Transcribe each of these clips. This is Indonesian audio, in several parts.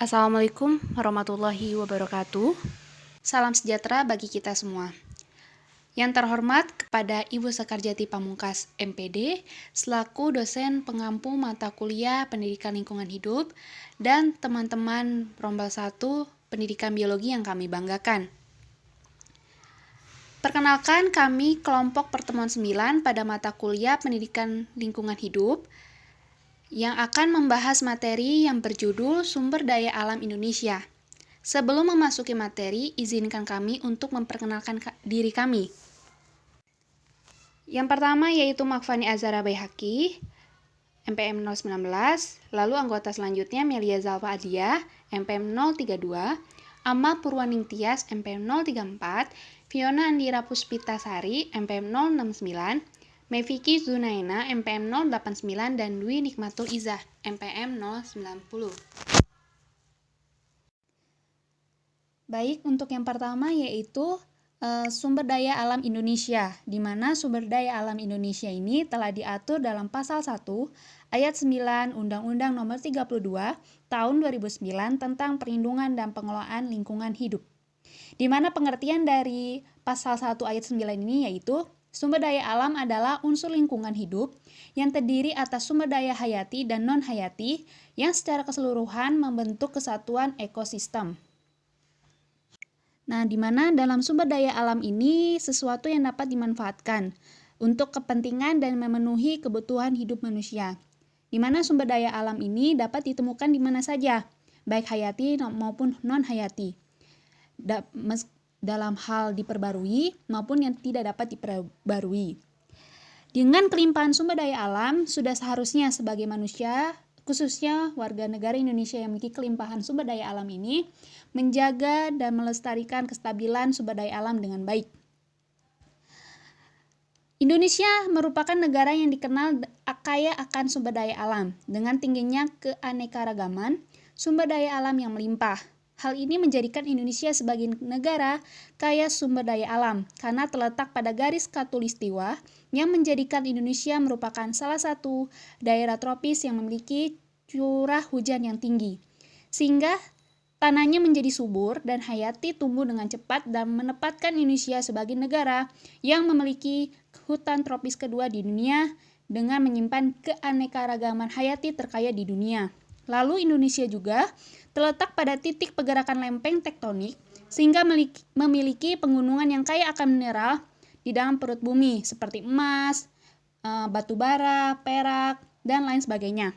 Assalamualaikum warahmatullahi wabarakatuh. Salam sejahtera bagi kita semua. Yang terhormat kepada Ibu Sekarjati Pamungkas, MPD, selaku dosen pengampu mata kuliah Pendidikan Lingkungan Hidup, dan teman-teman Rombel 1 Pendidikan Biologi yang kami banggakan. Perkenalkan, kami kelompok pertemuan 9 pada mata kuliah Pendidikan Lingkungan Hidup yang akan membahas materi yang berjudul Sumber Daya Alam Indonesia. Sebelum memasuki materi, izinkan kami untuk memperkenalkan diri kami. Yang pertama yaitu Makfani Azhara Baihaqi, MPM 019, lalu anggota selanjutnya Melia Zalfa Adia, MPM 032, Ama Purwaning Tias, MPM 034, Fiona Andira Puspitasari, MPM 069, Meviki Zunaina, MPM 089, dan Dwi Nikmatul Izzah, MPM 090. Baik, untuk yang pertama yaitu sumber daya alam Indonesia, di mana sumber daya alam Indonesia ini telah diatur dalam Pasal 1 Ayat 9 Undang-Undang Nomor 32 Tahun 2009 tentang Perlindungan dan Pengelolaan Lingkungan Hidup. Di mana pengertian dari Pasal 1 Ayat 9 ini yaitu sumber daya alam adalah unsur lingkungan hidup yang terdiri atas sumber daya hayati dan non-hayati yang secara keseluruhan membentuk kesatuan ekosistem. Nah, di mana dalam sumber daya alam ini sesuatu yang dapat dimanfaatkan untuk kepentingan dan memenuhi kebutuhan hidup manusia. Di mana sumber daya alam ini dapat ditemukan di mana saja, baik hayati maupun non-hayati. Dalam hal diperbarui maupun yang tidak dapat diperbarui. Dengan kelimpahan sumber daya alam, sudah seharusnya sebagai manusia, khususnya warga negara Indonesia yang memiliki kelimpahan sumber daya alam ini, menjaga dan melestarikan kestabilan sumber daya alam dengan baik. Indonesia merupakan negara yang dikenal kaya akan sumber daya alam, dengan tingginya keanekaragaman sumber daya alam yang melimpah. Hal ini menjadikan Indonesia sebagai negara kaya sumber daya alam karena terletak pada garis khatulistiwa yang menjadikan Indonesia merupakan salah satu daerah tropis yang memiliki curah hujan yang tinggi. Sehingga tanahnya menjadi subur dan hayati tumbuh dengan cepat dan menempatkan Indonesia sebagai negara yang memiliki hutan tropis kedua di dunia dengan menyimpan keanekaragaman hayati terkaya di dunia. Lalu Indonesia juga terletak pada titik pergerakan lempeng tektonik sehingga memiliki pegunungan yang kaya akan mineral di dalam perut bumi seperti emas, batu bara, perak, dan lain sebagainya.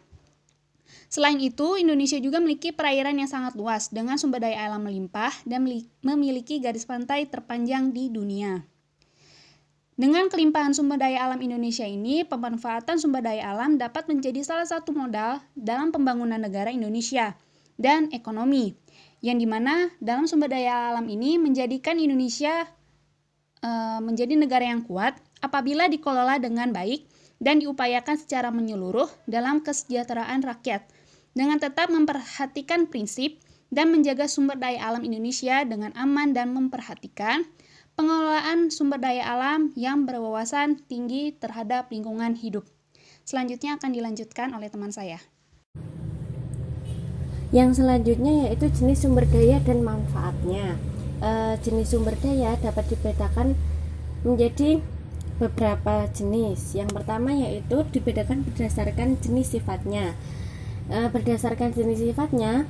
Selain itu, Indonesia juga memiliki perairan yang sangat luas dengan sumber daya alam melimpah dan memiliki garis pantai terpanjang di dunia. Dengan kelimpahan sumber daya alam Indonesia ini, pemanfaatan sumber daya alam dapat menjadi salah satu modal dalam pembangunan negara Indonesia dan ekonomi, yang dimana dalam sumber daya alam ini menjadikan Indonesia menjadi negara yang kuat apabila dikelola dengan baik dan diupayakan secara menyeluruh dalam kesejahteraan rakyat, dengan tetap memperhatikan prinsip dan menjaga sumber daya alam Indonesia dengan aman dan memperhatikan pengelolaan sumber daya alam yang berwawasan tinggi terhadap lingkungan hidup. Selanjutnya akan dilanjutkan oleh teman saya. Yang selanjutnya yaitu jenis sumber daya dan manfaatnya. Jenis sumber daya dapat dibedakan menjadi beberapa jenis. Yang pertama yaitu dibedakan berdasarkan jenis sifatnya. Berdasarkan jenis sifatnya,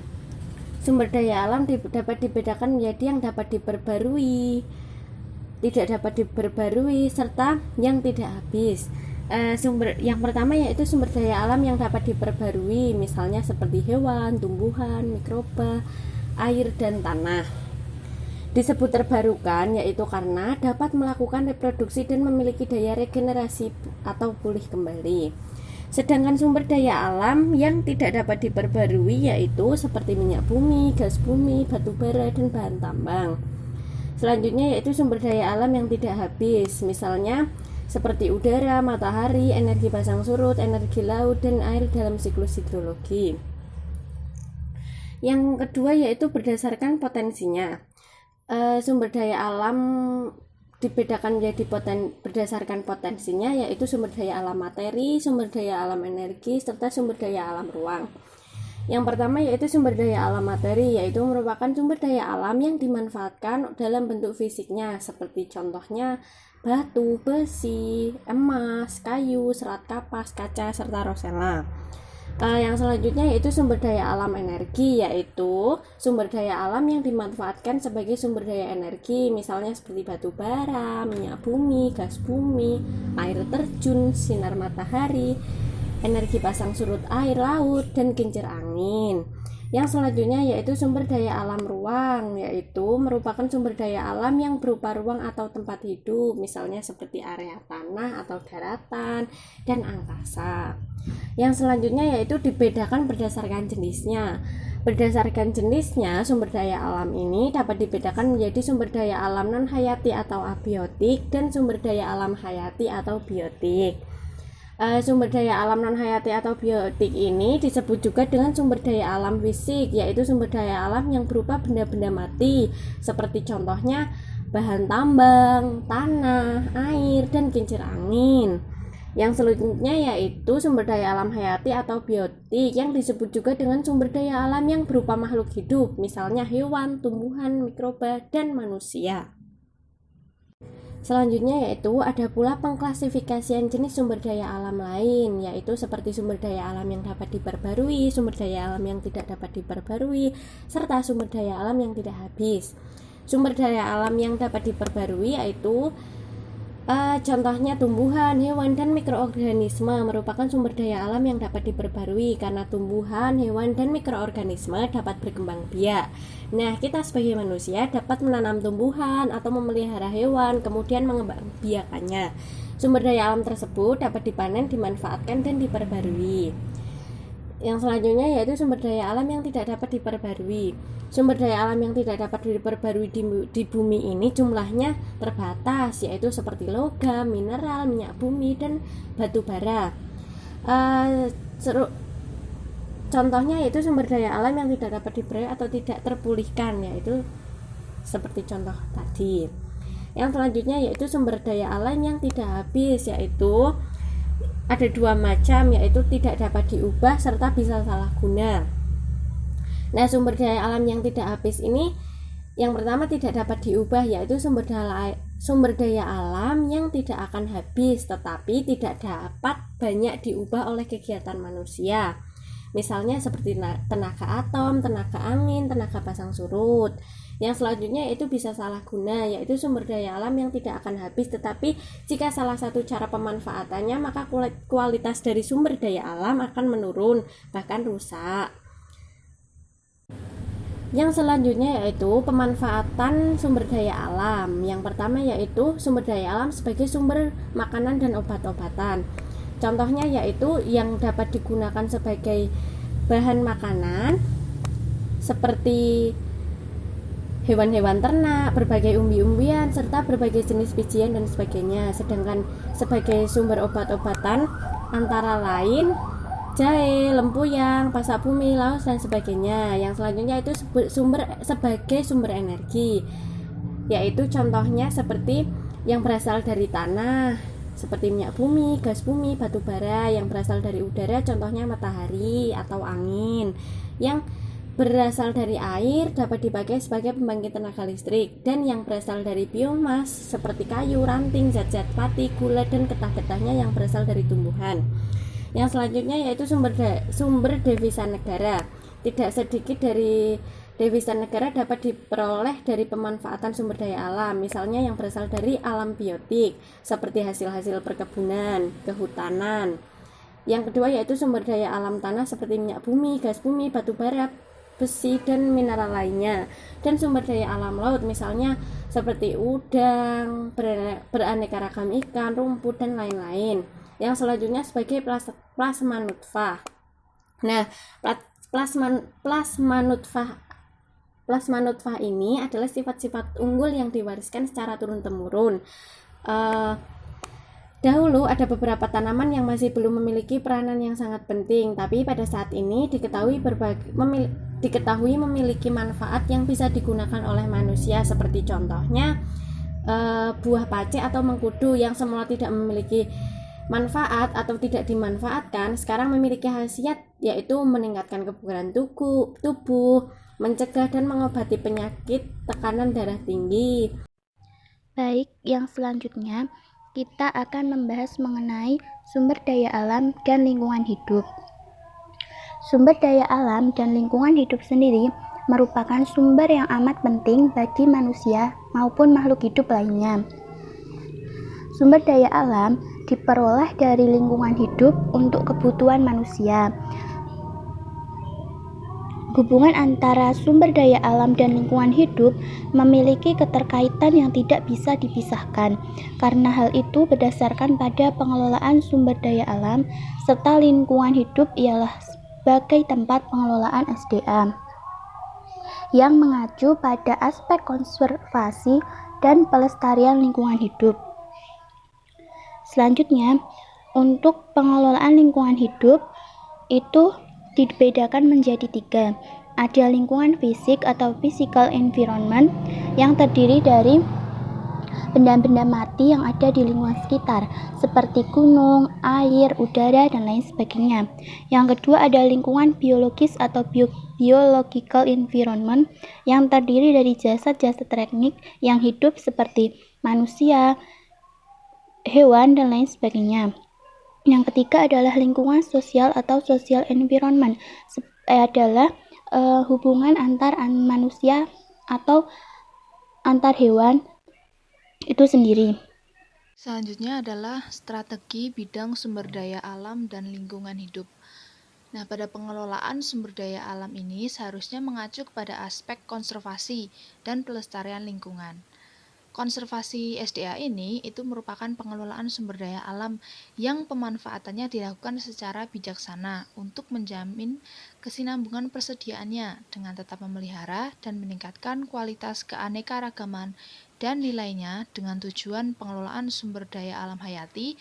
sumber daya alam dapat dibedakan menjadi yang dapat diperbarui, tidak dapat diperbarui, serta yang tidak habis. Yang pertama yaitu sumber daya alam yang dapat diperbarui, misalnya seperti hewan, tumbuhan, mikroba, air, dan tanah. Disebut terbarukan yaitu karena dapat melakukan reproduksi dan memiliki daya regenerasi atau pulih kembali. Sedangkan sumber daya alam yang tidak dapat diperbarui yaitu seperti minyak bumi, gas bumi, batu bara, dan bahan tambang. Selanjutnya yaitu sumber daya alam yang tidak habis, misalnya seperti udara, matahari, energi pasang surut, energi laut, dan air dalam siklus hidrologi. Yang kedua yaitu berdasarkan potensinya. Sumber daya alam dibedakan menjadi berdasarkan potensinya, yaitu sumber daya alam materi, sumber daya alam energi, serta sumber daya alam ruang. Yang pertama yaitu sumber daya alam materi, yaitu merupakan sumber daya alam yang dimanfaatkan dalam bentuk fisiknya, seperti contohnya batu, besi, emas, kayu, serat kapas, kaca, serta rosella. Yang selanjutnya yaitu sumber daya alam energi, yaitu sumber daya alam yang dimanfaatkan sebagai sumber daya energi, misalnya seperti batu bara, minyak bumi, gas bumi, air terjun, sinar matahari, energi pasang surut air laut, dan kincir angin. Yang selanjutnya yaitu sumber daya alam ruang, yaitu merupakan sumber daya alam yang berupa ruang atau tempat hidup, misalnya seperti area tanah atau daratan dan angkasa. Yang selanjutnya yaitu dibedakan berdasarkan jenisnya. Berdasarkan jenisnya, sumber daya alam ini dapat dibedakan menjadi sumber daya alam non hayati atau abiotik dan sumber daya alam hayati atau biotik. Sumber daya alam non hayati atau biotik ini disebut juga dengan sumber daya alam fisik, yaitu sumber daya alam yang berupa benda-benda mati, seperti contohnya bahan tambang, tanah, air, dan kincir angin. Yang selanjutnya yaitu sumber daya alam hayati atau biotik yang disebut juga dengan sumber daya alam yang berupa makhluk hidup, misalnya hewan, tumbuhan, mikroba, dan manusia. Selanjutnya yaitu ada pula pengklasifikasian jenis sumber daya alam lain, yaitu seperti sumber daya alam yang dapat diperbarui, sumber daya alam yang tidak dapat diperbarui, serta sumber daya alam yang tidak habis. Sumber daya alam yang dapat diperbarui yaitu contohnya tumbuhan, hewan, dan mikroorganisme merupakan sumber daya alam yang dapat diperbarui karena tumbuhan, hewan, dan mikroorganisme dapat berkembang biak. Nah, kita sebagai manusia dapat menanam tumbuhan atau memelihara hewan, kemudian mengembangbiakannya. Sumber daya alam tersebut dapat dipanen, dimanfaatkan, dan diperbarui. Yang selanjutnya yaitu sumber daya alam yang tidak dapat diperbarui. Sumber daya alam yang tidak dapat diperbarui di bumi ini jumlahnya terbatas, yaitu seperti logam, mineral, minyak bumi, dan batu bara. Contohnya yaitu sumber daya alam yang tidak dapat diperbarui atau tidak terpulihkan, yaitu seperti contoh tadi. Yang selanjutnya yaitu sumber daya alam yang tidak habis, yaitu ada dua macam, yaitu tidak dapat diubah serta bisa salah guna. Nah, sumber daya alam yang tidak habis ini yang pertama tidak dapat diubah, yaitu sumber daya alam yang tidak akan habis tetapi tidak dapat banyak diubah oleh kegiatan manusia. Misalnya seperti tenaga atom, tenaga angin, tenaga pasang surut. Yang selanjutnya itu bisa salah guna, yaitu sumber daya alam yang tidak akan habis tetapi jika salah satu cara pemanfaatannya maka kualitas dari sumber daya alam akan menurun bahkan rusak. Yang selanjutnya yaitu pemanfaatan sumber daya alam. Yang pertama yaitu sumber daya alam sebagai sumber makanan dan obat-obatan. Contohnya yaitu yang dapat digunakan sebagai bahan makanan seperti hewan-hewan ternak, berbagai umbi-umbian, serta berbagai jenis bijian dan sebagainya. Sedangkan sebagai sumber obat-obatan antara lain jahe, lempuyang, pasak bumi, laos, dan sebagainya. Yang selanjutnya itu sebagai sumber energi, yaitu contohnya seperti yang berasal dari tanah seperti minyak bumi, gas bumi, batu bara. Yang berasal dari udara contohnya matahari atau angin. Yang berasal dari air dapat dipakai sebagai pembangkit tenaga listrik, dan yang berasal dari biomas seperti kayu, ranting, zat-zat pati, gula, dan getah-getahnya yang berasal dari tumbuhan. Yang selanjutnya yaitu sumber devisa negara. Tidak sedikit dari devisa negara dapat diperoleh dari pemanfaatan sumber daya alam, misalnya yang berasal dari alam biotik seperti hasil-hasil perkebunan, kehutanan. Yang kedua yaitu sumber daya alam tanah seperti minyak bumi, gas bumi, batu bara, besi, dan mineral lainnya. Dan sumber daya alam laut misalnya seperti udang, beraneka ragam ikan, rumput, dan lain-lain. Yang selanjutnya sebagai plasma nutfah. Nah, plasma nutfah ini adalah sifat-sifat unggul yang diwariskan secara turun-temurun. Dahulu ada beberapa tanaman yang masih belum memiliki peranan yang sangat penting, tapi pada saat ini diketahui memiliki manfaat yang bisa digunakan oleh manusia, seperti contohnya buah pace atau mengkudu yang semula tidak memiliki manfaat atau tidak dimanfaatkan, sekarang memiliki khasiat yaitu meningkatkan kebugaran tubuh, mencegah dan mengobati penyakit tekanan darah tinggi. Baik, yang selanjutnya kita akan membahas mengenai sumber daya alam dan lingkungan hidup. Sumber daya alam dan lingkungan hidup sendiri merupakan sumber yang amat penting bagi manusia maupun makhluk hidup lainnya. Sumber daya alam diperoleh dari lingkungan hidup untuk kebutuhan manusia. Hubungan antara sumber daya alam dan lingkungan hidup memiliki keterkaitan yang tidak bisa dipisahkan. Karena hal itu berdasarkan pada pengelolaan sumber daya alam serta lingkungan hidup ialah sebagai tempat pengelolaan SDA yang mengacu pada aspek konservasi dan pelestarian lingkungan hidup. Selanjutnya, untuk pengelolaan lingkungan hidup itu dibedakan menjadi 3. Ada lingkungan fisik atau physical environment yang terdiri dari benda-benda mati yang ada di lingkungan sekitar seperti gunung, air, udara, dan lain sebagainya. Yang kedua ada lingkungan biologis atau biological environment yang terdiri dari jasad-jasad teknik yang hidup seperti manusia, hewan, dan lain sebagainya. Yang ketiga adalah lingkungan sosial atau social environment adalah hubungan antar manusia atau antar hewan itu sendiri. Selanjutnya adalah strategi bidang sumber daya alam dan lingkungan hidup. Nah, pada pengelolaan sumber daya alam ini seharusnya mengacu kepada aspek konservasi dan pelestarian lingkungan. Konservasi SDA ini itu merupakan pengelolaan sumber daya alam yang pemanfaatannya dilakukan secara bijaksana untuk menjamin kesinambungan persediaannya dengan tetap memelihara dan meningkatkan kualitas keanekaragaman dan nilainya dengan tujuan pengelolaan sumber daya alam hayati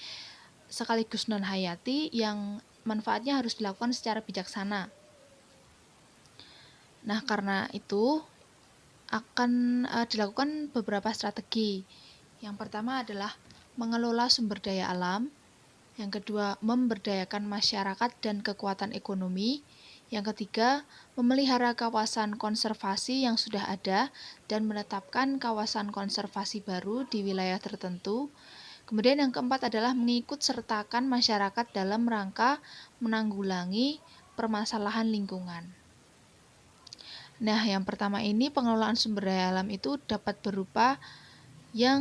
sekaligus non-hayati yang manfaatnya harus dilakukan secara bijaksana. Nah, karena itu akan dilakukan beberapa strategi. Yang pertama adalah mengelola sumber daya alam. Yang kedua, memberdayakan masyarakat dan kekuatan ekonomi. Yang ketiga, memelihara kawasan konservasi yang sudah ada dan menetapkan kawasan konservasi baru di wilayah tertentu. Kemudian yang keempat adalah mengikut sertakan masyarakat dalam rangka menanggulangi permasalahan lingkungan. Nah, yang pertama ini pengelolaan sumber daya alam itu dapat berupa yang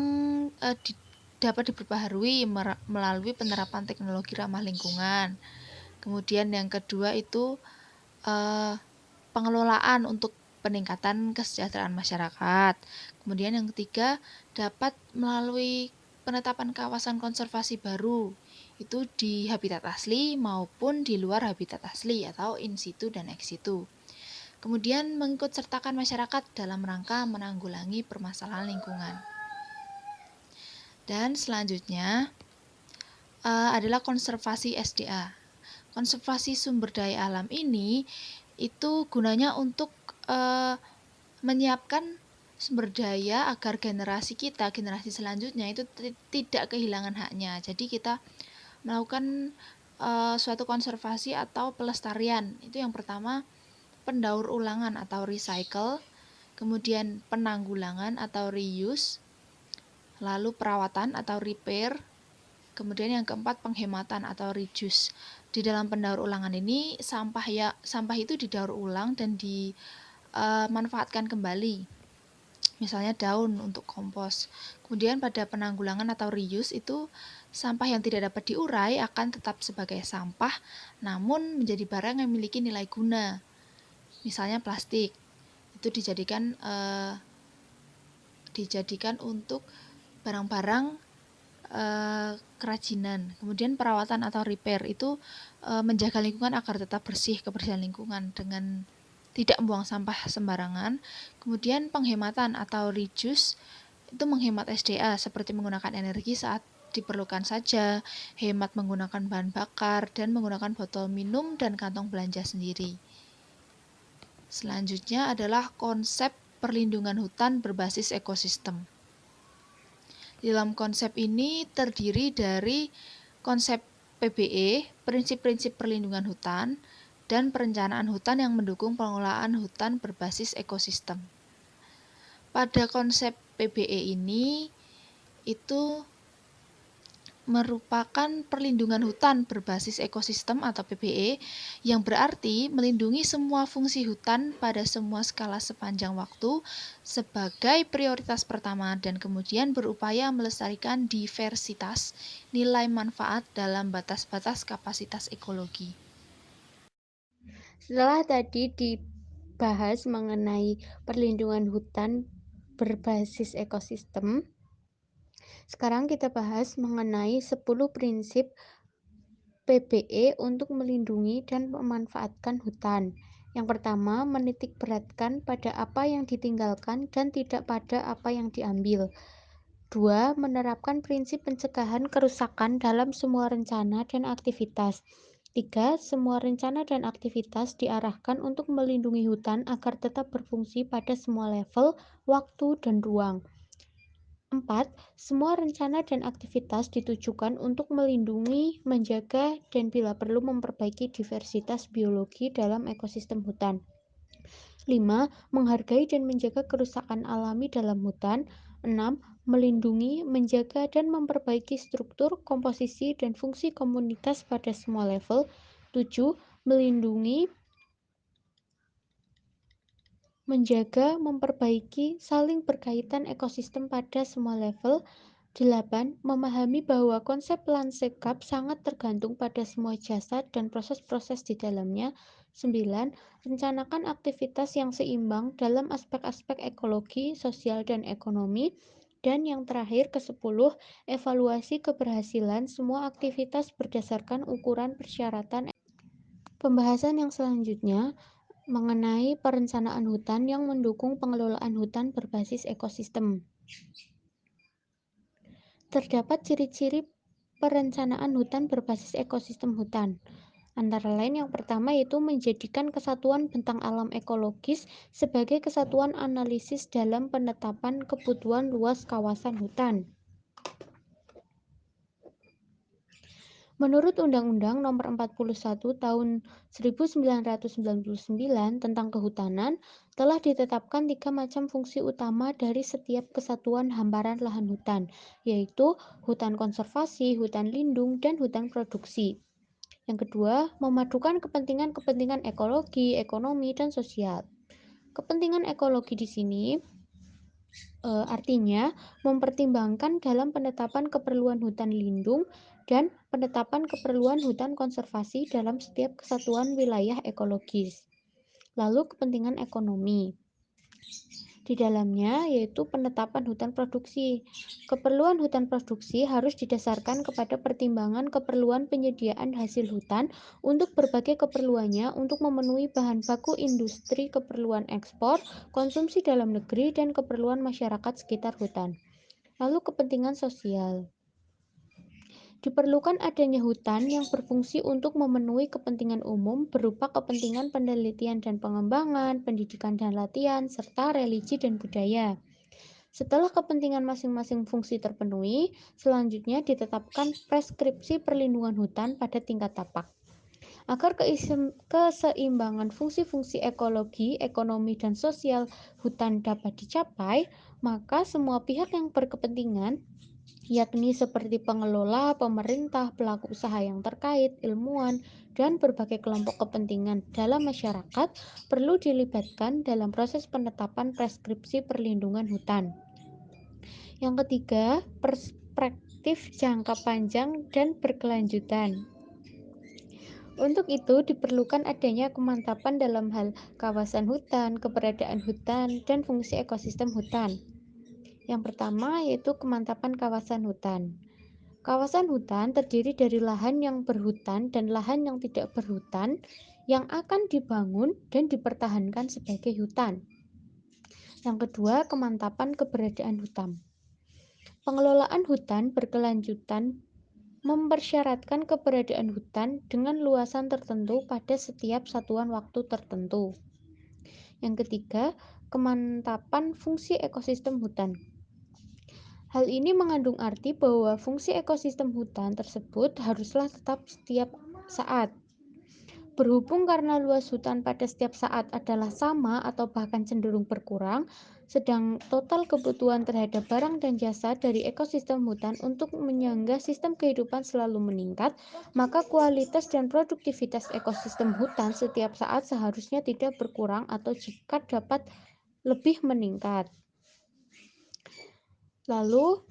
dapat diperbaharui melalui penerapan teknologi ramah lingkungan. Kemudian yang kedua itu pengelolaan untuk peningkatan kesejahteraan masyarakat. Kemudian yang ketiga dapat melalui penetapan kawasan konservasi baru itu di habitat asli maupun di luar habitat asli atau in situ dan ex situ. Kemudian mengikut sertakan masyarakat dalam rangka menanggulangi permasalahan lingkungan. Dan selanjutnya adalah konservasi SDA. Konservasi sumber daya alam ini itu gunanya untuk menyiapkan sumber daya agar generasi selanjutnya itu tidak kehilangan haknya. Jadi kita melakukan suatu konservasi atau pelestarian. Itu yang pertama pendaur ulangan atau recycle, kemudian penanggulangan atau reuse, lalu perawatan atau repair, kemudian yang keempat penghematan atau reduce. Di dalam pendaur ulangan ini sampah itu didaur ulang dan dimanfaatkan kembali. Misalnya daun untuk kompos. Kemudian pada penanggulangan atau reuse itu sampah yang tidak dapat diurai akan tetap sebagai sampah namun menjadi barang yang memiliki nilai guna. Misalnya plastik itu dijadikan untuk barang-barang kerajinan. Kemudian perawatan atau repair itu menjaga lingkungan agar tetap bersih, kebersihan lingkungan dengan tidak membuang sampah sembarangan. Kemudian penghematan atau reduce itu menghemat SDA seperti menggunakan energi saat diperlukan saja, hemat menggunakan bahan bakar dan menggunakan botol minum dan kantong belanja sendiri. Selanjutnya adalah konsep perlindungan hutan berbasis ekosistem. Di dalam konsep ini terdiri dari konsep PBE, prinsip-prinsip perlindungan hutan, dan perencanaan hutan yang mendukung pengelolaan hutan berbasis ekosistem. Pada konsep PBE ini itu merupakan perlindungan hutan berbasis ekosistem atau PBE yang berarti melindungi semua fungsi hutan pada semua skala sepanjang waktu sebagai prioritas pertama dan kemudian berupaya melestarikan diversitas nilai manfaat dalam batas-batas kapasitas ekologi. Setelah tadi dibahas mengenai perlindungan hutan berbasis ekosistem, sekarang kita bahas mengenai 10 prinsip PBE untuk melindungi dan memanfaatkan hutan. Yang pertama, menitik beratkan pada apa yang ditinggalkan dan tidak pada apa yang diambil. 2. Menerapkan prinsip pencegahan kerusakan dalam semua rencana dan aktivitas. 3. Semua rencana dan aktivitas diarahkan untuk melindungi hutan agar tetap berfungsi pada semua level, waktu, dan ruang. 4. Semua rencana dan aktivitas ditujukan untuk melindungi, menjaga, dan bila perlu memperbaiki diversitas biologi dalam ekosistem hutan. 5. Menghargai dan menjaga kerusakan alami dalam hutan. 6. Melindungi, menjaga, dan memperbaiki struktur, komposisi, dan fungsi komunitas pada semua level. 7. Melindungi, menjaga, memperbaiki, saling berkaitan ekosistem pada semua level. 8. Memahami bahwa konsep lanskap sangat tergantung pada semua jasad dan proses-proses di dalamnya. 9. Rencanakan aktivitas yang seimbang dalam aspek-aspek ekologi, sosial, dan ekonomi. Dan yang terakhir, ke-10, evaluasi keberhasilan semua aktivitas berdasarkan ukuran persyaratan. Pembahasan yang selanjutnya mengenai perencanaan hutan yang mendukung pengelolaan hutan berbasis ekosistem. Terdapat ciri-ciri perencanaan hutan berbasis ekosistem hutan. Antara lain yang pertama yaitu menjadikan kesatuan bentang alam ekologis sebagai kesatuan analisis dalam penetapan kebutuhan luas kawasan hutan. Menurut Undang-Undang Nomor 41 Tahun 1999 tentang Kehutanan, telah ditetapkan 3 macam fungsi utama dari setiap kesatuan hamparan lahan hutan, yaitu hutan konservasi, hutan lindung, dan hutan produksi. Yang kedua, memadukan kepentingan-kepentingan ekologi, ekonomi, dan sosial. Kepentingan ekologi di sini artinya mempertimbangkan dalam penetapan keperluan hutan lindung dan penetapan keperluan hutan konservasi dalam setiap kesatuan wilayah ekologis. Lalu kepentingan ekonomi di dalamnya yaitu penetapan hutan produksi. Keperluan hutan produksi harus didasarkan kepada pertimbangan keperluan penyediaan hasil hutan untuk berbagai keperluannya untuk memenuhi bahan baku industri, keperluan ekspor, konsumsi dalam negeri, dan keperluan masyarakat sekitar hutan. Lalu kepentingan sosial. Diperlukan adanya hutan yang berfungsi untuk memenuhi kepentingan umum berupa kepentingan penelitian dan pengembangan, pendidikan dan latihan, serta religi dan budaya. Setelah kepentingan masing-masing fungsi terpenuhi, selanjutnya ditetapkan preskripsi perlindungan hutan pada tingkat tapak. Agar keseimbangan fungsi-fungsi ekologi, ekonomi, dan sosial hutan dapat dicapai, maka semua pihak yang berkepentingan yakni seperti pengelola, pemerintah, pelaku usaha yang terkait, ilmuwan, dan berbagai kelompok kepentingan dalam masyarakat perlu dilibatkan dalam proses penetapan preskripsi perlindungan hutan. Yang ketiga, perspektif jangka panjang dan berkelanjutan. Untuk itu diperlukan adanya kemantapan dalam hal kawasan hutan, keberadaan hutan, dan fungsi ekosistem hutan. Yang pertama yaitu kemantapan kawasan hutan. Kawasan hutan terdiri dari lahan yang berhutan dan lahan yang tidak berhutan yang akan dibangun dan dipertahankan sebagai hutan. Yang kedua, kemantapan keberadaan hutan. Pengelolaan hutan berkelanjutan mempersyaratkan keberadaan hutan dengan luasan tertentu pada setiap satuan waktu tertentu. Yang ketiga, kemantapan fungsi ekosistem hutan. Hal ini mengandung arti bahwa fungsi ekosistem hutan tersebut haruslah tetap setiap saat. Berhubung karena luas hutan pada setiap saat adalah sama atau bahkan cenderung berkurang, sedang total kebutuhan terhadap barang dan jasa dari ekosistem hutan untuk menyangga sistem kehidupan selalu meningkat, maka kualitas dan produktivitas ekosistem hutan setiap saat seharusnya tidak berkurang atau jika dapat lebih meningkat. Lalu,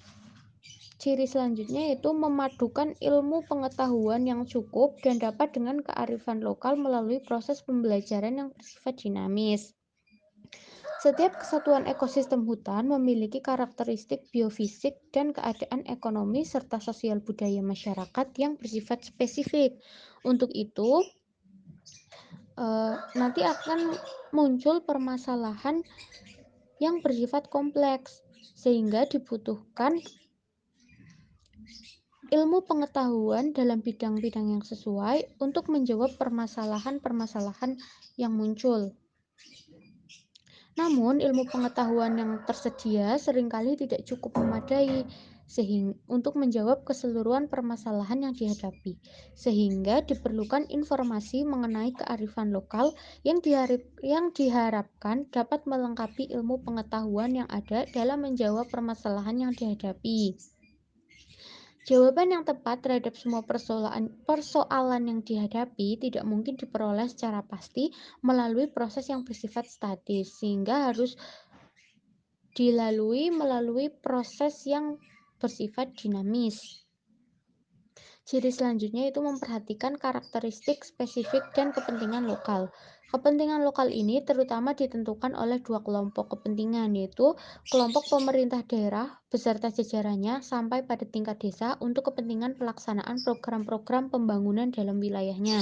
ciri selanjutnya yaitu memadukan ilmu pengetahuan yang cukup dan dapat dengan kearifan lokal melalui proses pembelajaran yang bersifat dinamis. Setiap kesatuan ekosistem hutan memiliki karakteristik biofisik dan keadaan ekonomi serta sosial budaya masyarakat yang bersifat spesifik. Untuk itu, nanti akan muncul permasalahan yang bersifat kompleks, sehingga dibutuhkan ilmu pengetahuan dalam bidang-bidang yang sesuai untuk menjawab permasalahan-permasalahan yang muncul. Namun, ilmu pengetahuan yang tersedia seringkali tidak cukup memadai untuk menjawab keseluruhan permasalahan yang dihadapi, sehingga diperlukan informasi mengenai kearifan lokal yang diharapkan dapat melengkapi ilmu pengetahuan yang ada dalam menjawab permasalahan yang dihadapi. Jawaban yang tepat terhadap semua persoalan yang dihadapi tidak mungkin diperoleh secara pasti melalui proses yang bersifat statis, sehingga harus dilalui melalui proses yang bersifat dinamis. Ciri selanjutnya itu memperhatikan karakteristik spesifik dan kepentingan lokal. Kepentingan lokal ini terutama ditentukan oleh dua kelompok kepentingan, yaitu kelompok pemerintah daerah beserta jajarannya sampai pada tingkat desa untuk kepentingan pelaksanaan program-program pembangunan dalam wilayahnya.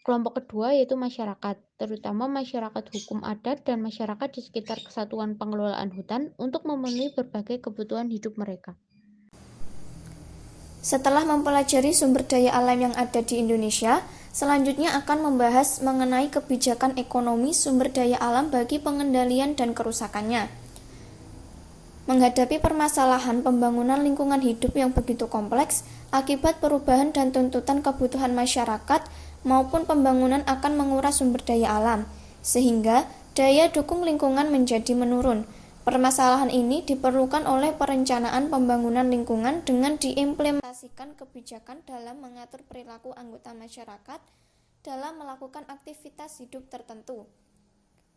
Kelompok kedua yaitu masyarakat, terutama masyarakat hukum adat dan masyarakat di sekitar kesatuan pengelolaan hutan untuk memenuhi berbagai kebutuhan hidup mereka. Setelah mempelajari sumber daya alam yang ada di Indonesia, selanjutnya akan membahas mengenai kebijakan ekonomi sumber daya alam bagi pengendalian dan kerusakannya. Menghadapi permasalahan pembangunan lingkungan hidup yang begitu kompleks, akibat perubahan dan tuntutan kebutuhan masyarakat maupun pembangunan akan menguras sumber daya alam, sehingga daya dukung lingkungan menjadi menurun. Permasalahan ini diperlukan oleh perencanaan pembangunan lingkungan dengan diimplementasikan kebijakan dalam mengatur perilaku anggota masyarakat dalam melakukan aktivitas hidup tertentu.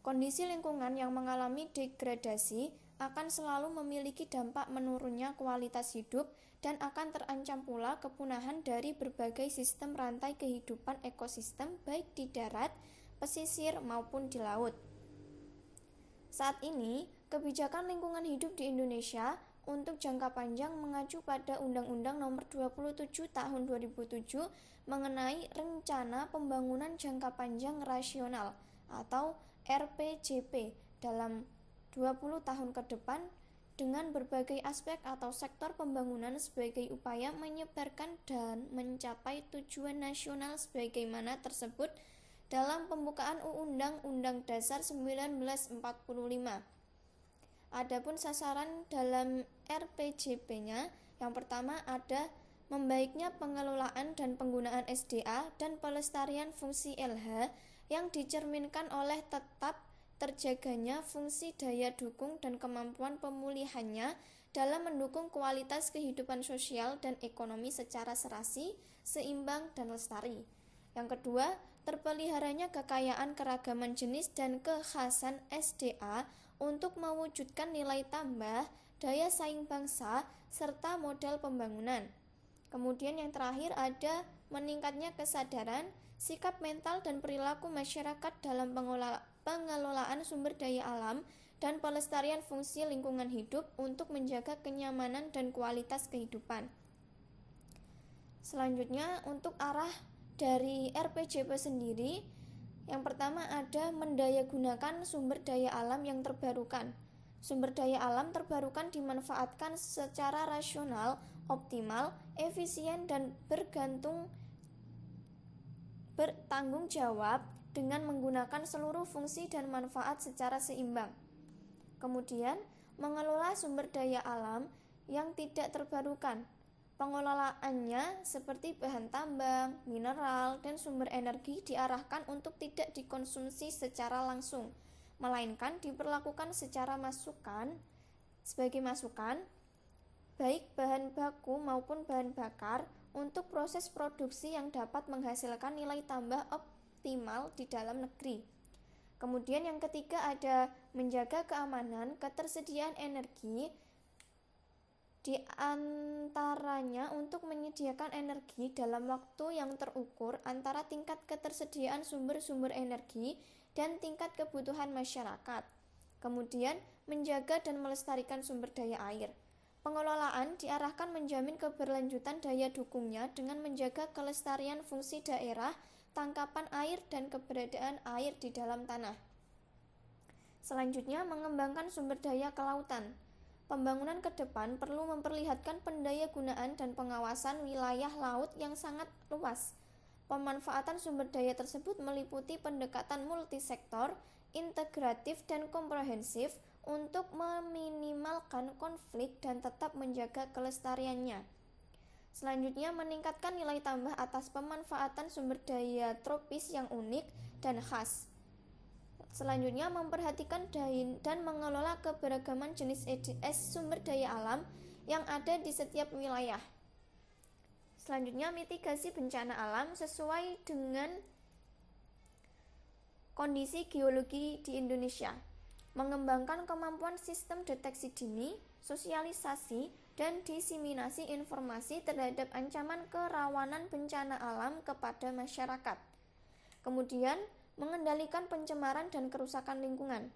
Kondisi lingkungan yang mengalami degradasi akan selalu memiliki dampak menurunnya kualitas hidup dan akan terancam pula kepunahan dari berbagai sistem rantai kehidupan ekosistem baik di darat, pesisir maupun di laut. Saat ini, kebijakan lingkungan hidup di Indonesia untuk jangka panjang mengacu pada Undang-Undang Nomor 27 Tahun 2007 mengenai Rencana Pembangunan Jangka Panjang Rasional atau RPJP dalam 20 tahun ke depan dengan berbagai aspek atau sektor pembangunan sebagai upaya menyebarkan dan mencapai tujuan nasional sebagaimana tersebut dalam pembukaan Undang-Undang Dasar 1945. Adapun sasaran dalam RPJP-nya, yang pertama ada membaiknya pengelolaan dan penggunaan SDA dan pelestarian fungsi LH yang dicerminkan oleh tetap terjaganya fungsi daya dukung dan kemampuan pemulihannya dalam mendukung kualitas kehidupan sosial dan ekonomi secara serasi, seimbang, dan lestari. Yang kedua, terpeliharanya kekayaan keragaman jenis dan kekhasan SDA untuk mewujudkan nilai tambah, daya saing bangsa, serta modal pembangunan. Kemudian yang terakhir ada meningkatnya kesadaran, sikap mental dan perilaku masyarakat dalam pengelolaan sumber daya alam dan pelestarian fungsi lingkungan hidup untuk menjaga kenyamanan dan kualitas kehidupan. Selanjutnya untuk arah dari RPJP sendiri, yang pertama ada mendayagunakan sumber daya alam yang terbarukan. Sumber daya alam terbarukan dimanfaatkan secara rasional, optimal, efisien, dan bertanggung jawab dengan menggunakan seluruh fungsi dan manfaat secara seimbang. Kemudian, mengelola sumber daya alam yang tidak terbarukan. Pengelolaannya seperti bahan tambang, mineral, dan sumber energi diarahkan untuk tidak dikonsumsi secara langsung, melainkan diperlakukan sebagai masukan, baik bahan baku maupun bahan bakar, untuk proses produksi yang dapat menghasilkan nilai tambah optimal di dalam negeri. Kemudian yang ketiga ada menjaga keamanan ketersediaan energi, di antaranya untuk menyediakan energi dalam waktu yang terukur antara tingkat ketersediaan sumber-sumber energi dan tingkat kebutuhan masyarakat. Kemudian, menjaga dan melestarikan sumber daya air. Pengelolaan diarahkan menjamin keberlanjutan daya dukungnya dengan menjaga kelestarian fungsi daerah, tangkapan air, dan keberadaan air di dalam tanah. Selanjutnya, mengembangkan sumber daya kelautan. Pembangunan ke depan perlu memperlihatkan pendayagunaan dan pengawasan wilayah laut yang sangat luas. Pemanfaatan sumber daya tersebut meliputi pendekatan multisektor, integratif, dan komprehensif untuk meminimalkan konflik dan tetap menjaga kelestariannya. Selanjutnya, meningkatkan nilai tambah atas pemanfaatan sumber daya tropis yang unik dan khas. Selanjutnya, memperhatikan dan mengelola keberagaman jenis sumber daya alam yang ada di setiap wilayah. Selanjutnya, mitigasi bencana alam sesuai dengan kondisi geologi di Indonesia. Mengembangkan kemampuan sistem deteksi dini, sosialisasi, dan diseminasi informasi terhadap ancaman kerawanan bencana alam kepada masyarakat. Kemudian, mengendalikan pencemaran dan kerusakan lingkungan.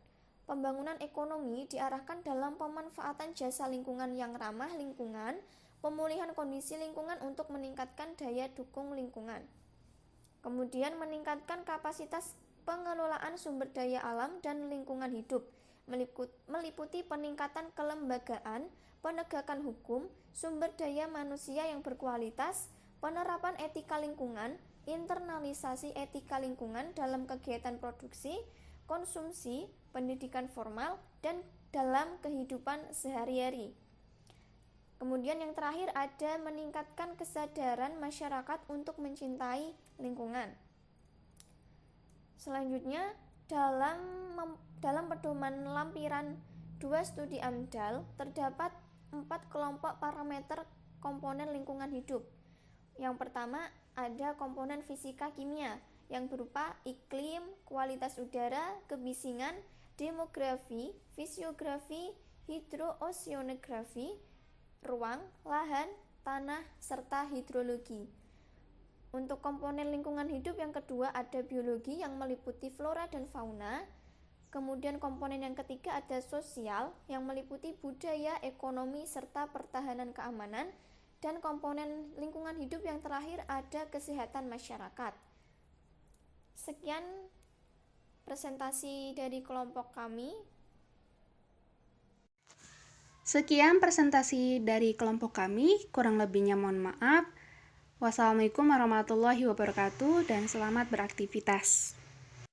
Pembangunan ekonomi diarahkan dalam pemanfaatan jasa lingkungan yang ramah lingkungan, pemulihan kondisi lingkungan untuk meningkatkan daya dukung lingkungan. Kemudian meningkatkan kapasitas pengelolaan sumber daya alam dan lingkungan hidup, meliputi peningkatan kelembagaan, penegakan hukum, sumber daya manusia yang berkualitas, penerapan etika lingkungan, internalisasi etika lingkungan dalam kegiatan produksi, konsumsi, pendidikan formal, dan dalam kehidupan sehari-hari. Kemudian yang terakhir ada meningkatkan kesadaran masyarakat untuk mencintai lingkungan. Selanjutnya, dalam pedoman lampiran 2 studi AMDAL terdapat 4 kelompok parameter komponen lingkungan hidup. Yang pertama ada komponen fisika kimia yang berupa iklim, kualitas udara, kebisingan, demografi, fisiografi, hidrooceanografi, ruang, lahan, tanah, serta hidrologi. Untuk komponen lingkungan hidup yang kedua ada biologi yang meliputi flora dan fauna. Kemudian komponen yang ketiga ada sosial yang meliputi budaya, ekonomi, serta pertahanan keamanan. Dan komponen lingkungan hidup yang terakhir ada kesehatan masyarakat. Sekian presentasi dari kelompok kami. Sekian presentasi dari kelompok kami, kurang lebihnya mohon maaf. Wassalamualaikum warahmatullahi wabarakatuh dan selamat beraktivitas.